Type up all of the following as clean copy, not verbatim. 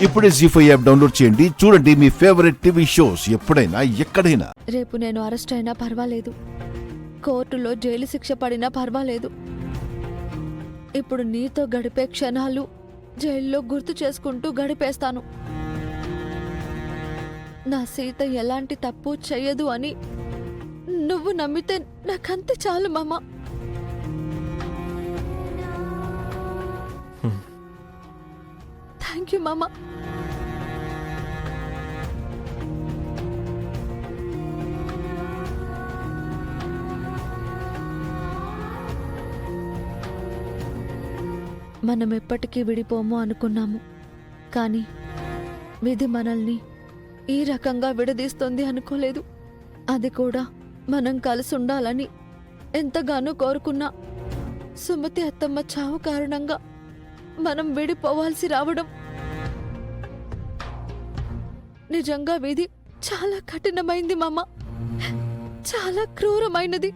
ఇప్పుడే జీ5 app download చేయండి. చూడండి మీ ఫేవరెట్ టీవీ షోస్ ఎప్పుడైనా ఎక్కడైనా. రేపు నేను అరెస్ట్ అయినా పర్వాలేదు, కోర్టులో జైలు శిక్ష పడినా పర్వాలేదు. ఇప్పుడు నీతో గడిపే క్షణాలు జైల్లో గుర్తు చేసుకుంటూ గడిపేస్తాను. నా సీత ఎలాంటి తప్పు చెయ్యదు అని నువ్వు నమ్మితే నాకంతే చాలు మామ. థ్యాంక్ యూ మామ. మనం ఎప్పటికీ విడిపోము అనుకున్నాము, కానీ విధి మనల్ని ఈ రకంగా విడదీస్తుంది అనుకోలేదు. అది కూడా మనం కలిసి ఉండాలని ఎంతగానో కోరుకున్నా సుమతి అత్తమ్మ చావు కారణంగా మనం విడిపోవాల్సి రావడం నిజంగా విధి చాలా కఠినమైంది మామ, చాలా క్రూరమైనది.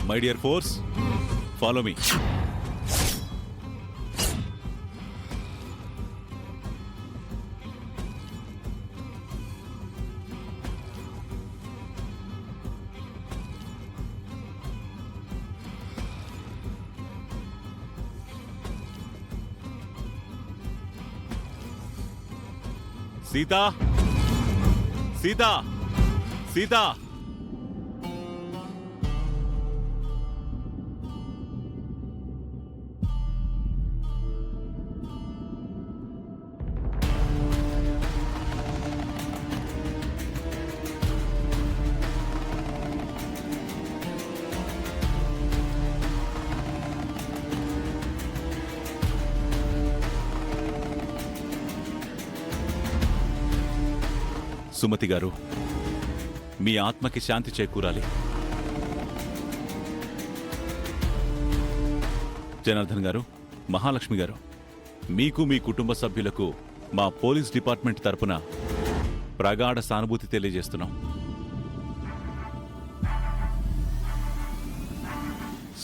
My dear force, follow me. Sita! Sita! Sita! Sumathi గారు, మీ ఆత్మకి శాంతి చేకూరాలి. జనార్దన్ గారు, మహాలక్ష్మి గారు, మీకు మీ కుటుంబ సభ్యులకు మా పోలీస్ డిపార్ట్మెంట్ తరపున ప్రగాఢ సానుభూతి తెలియజేస్తున్నాం.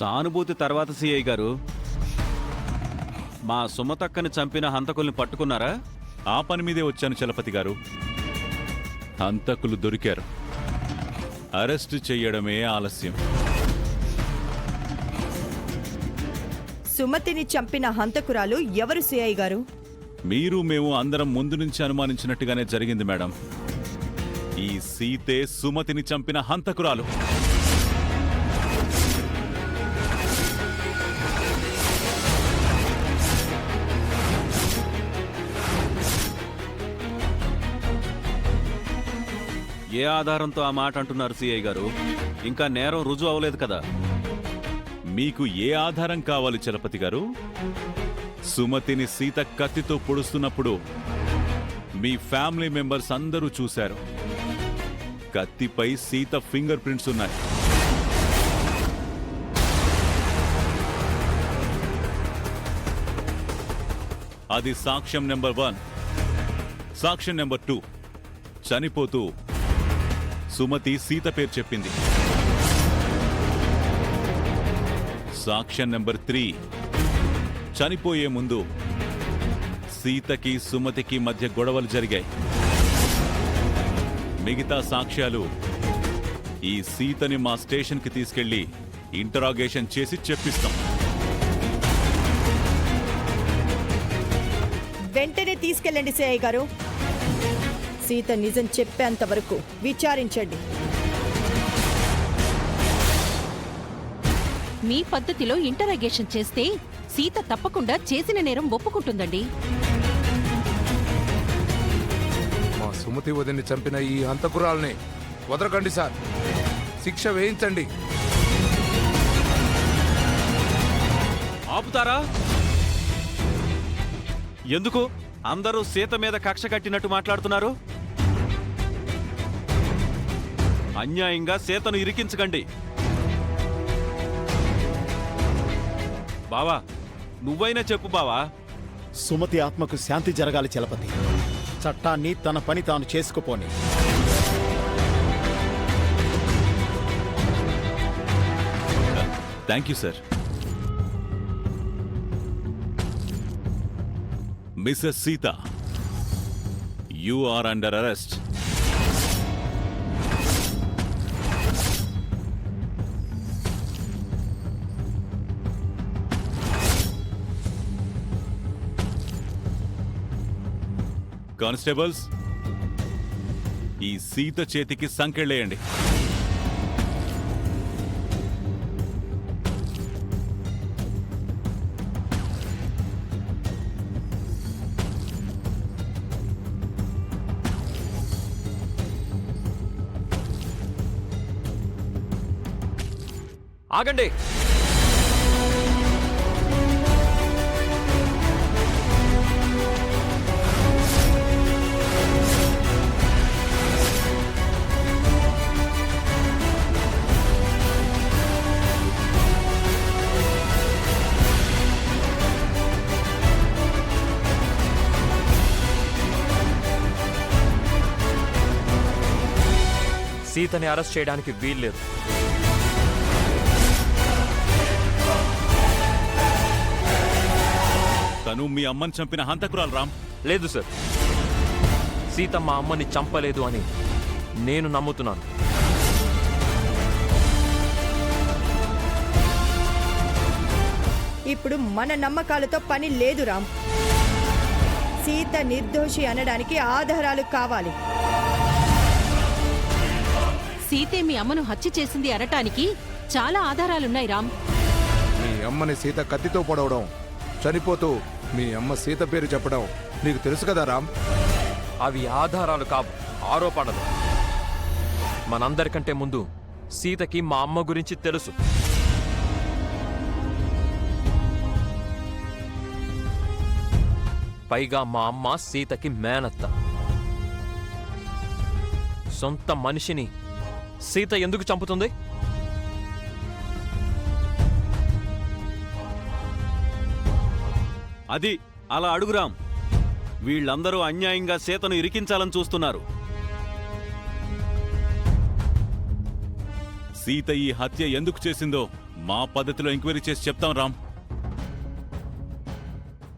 సానుభూతి తర్వాత సిఐ గారు, మా సుమతక్కని చంపిన హంతకుల్ని పట్టుకున్నారా? ఆ పని మీదే వచ్చాను చలపతి గారు. హంతకులు దొరికారు. అరెస్టు చెయ్యడమే ఆలస్యం. సుమతిని చంపిన హంతకురాలు ఎవరు సిఐ గారు? మీరు మేము అందరం ముందు నుంచి అనుమానించినట్టుగానే జరిగింది మేడం. ఈ సీతే సుమతిని చంపిన హంతకురాలు. ఏ ఆధారంతో ఆ మాట అంటున్నారు సిఐ గారు? ఇంకా నేరం రుజువు అవ్వలేదు కదా. మీకు ఏ ఆధారం కావాలి చలపతి గారు? సుమతిని సీత కత్తితో పొడుస్తున్నప్పుడు మీ ఫ్యామిలీ మెంబర్స్ అందరూ చూశారు. కత్తిపై సీత ఫింగర్ ప్రింట్స్ ఉన్నాయి. అది సాక్ష్యం నెంబర్ 1. సాక్ష్యం నెంబర్ 2, చనిపోతూ సుమతి సీత పేరు చెప్పింది. సాక్ష్యం నెంబర్ 3, చనిపోయే ముందు సీతకి సుమతికి మధ్య గొడవలు జరిగాయి. మిగతా సాక్ష్యాలు ఈ సీతని మా స్టేషన్కి తీసుకెళ్లి ఇంటరాగేషన్ చేసి చెప్పిస్తాం. వెంటనే తీసుకెళ్ళండి సిఐ గారు. సీత నిజం చెప్పేంత వరకు విచారించండి. మీ పద్ధతిలో ఇంటరాగేషన్ చేస్తే సీత తప్పకుండా చేసిన నేరం ఒప్పుకుంటుందండి. మా సుమతి వదిని చంపిన ఈ హంతకురాల్ని వదలకండి సార్, శిక్ష వేయించండి. ఆపుతారా? ఎందుకు అందరూ సీత మీద కక్ష కట్టినట్టు మాట్లాడుతున్నారు? అన్యాయంగా సీతను ఇరికించకండి. బావా, నువ్వైనా చెప్పు బావా. సుమతి ఆత్మకు శాంతి జరగాలి చలపతి. చట్టాన్ని తన పని తాను చేసుకుపోని. Thank you sir. Mrs Sita, you are under arrest. Constables, ఈ సీత చేతికి సంకెళ్ళేయండి. ఆగండి. సీతని అరెస్ట్ చేయడానికి వీల్లేదు. తను మీ అమ్మని చంపిన హంతకురాలు రామ్. లేదు సార్, సీత మా అమ్మని చంపలేదు అని నేను నమ్ముతున్నాను. ఇప్పుడు మన నమ్మకాలతో పని లేదు రామ్. సీత నిర్దోషి అనడానికి ఆధారాలు కావాలి. సీతే మీ అమ్మను హత్య చేసింది అనటానికి చాలా ఆధారాలున్నాయి రామ్. మీ అమ్మని సీత కత్తితో పొడవడం, చనిపోతూ మీ అమ్మ సీత పేరు చెప్పడం నీకు తెలుసు కదా రామ్. అవి ఆధారాలు కావు, ఆరోపణలు. మనందరికంటే ముందు సీతకి మా అమ్మ గురించి తెలుసు. పైగా మా అమ్మ సీతకి మేనత్త. సొంత మనిషిని సీత ఎందుకు చంపుతుంది? అది అలా అడుగురాం. వీళ్ళందరూ అన్యాయంగా సీతను ఇరికించాలని చూస్తున్నారు. సీత ఈ హత్య ఎందుకు చేసిందో మా పద్ధతిలో ఎంక్వైరీ చేసి చెప్తాం రామ్.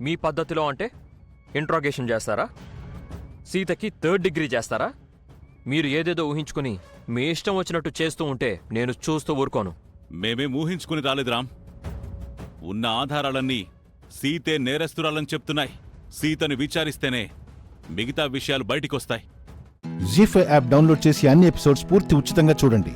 మీ పద్ధతిలో అంటే ఇంట్రాగేషన్ చేస్తారా? సీతకి 3rd డిగ్రీ చేస్తారా? మీరు ఏదేదో ఊహించుకుని మీ ఇష్టం వచ్చినట్టు చేస్తూ ఉంటే నేను చూస్తూ ఊరుకోను. మేమేం ఊహించుకుని రాలేదు రామ్. ఉన్న ఆధారాలన్నీ సీతే నేరస్తురాలని చెప్తున్నాయి. సీతను విచారిస్తేనే మిగతా విషయాలు బయటికొస్తాయి. జీ5 యాప్ డౌన్లోడ్ చేసి అన్ని ఎపిసోడ్స్ పూర్తి ఉచితంగా చూడండి.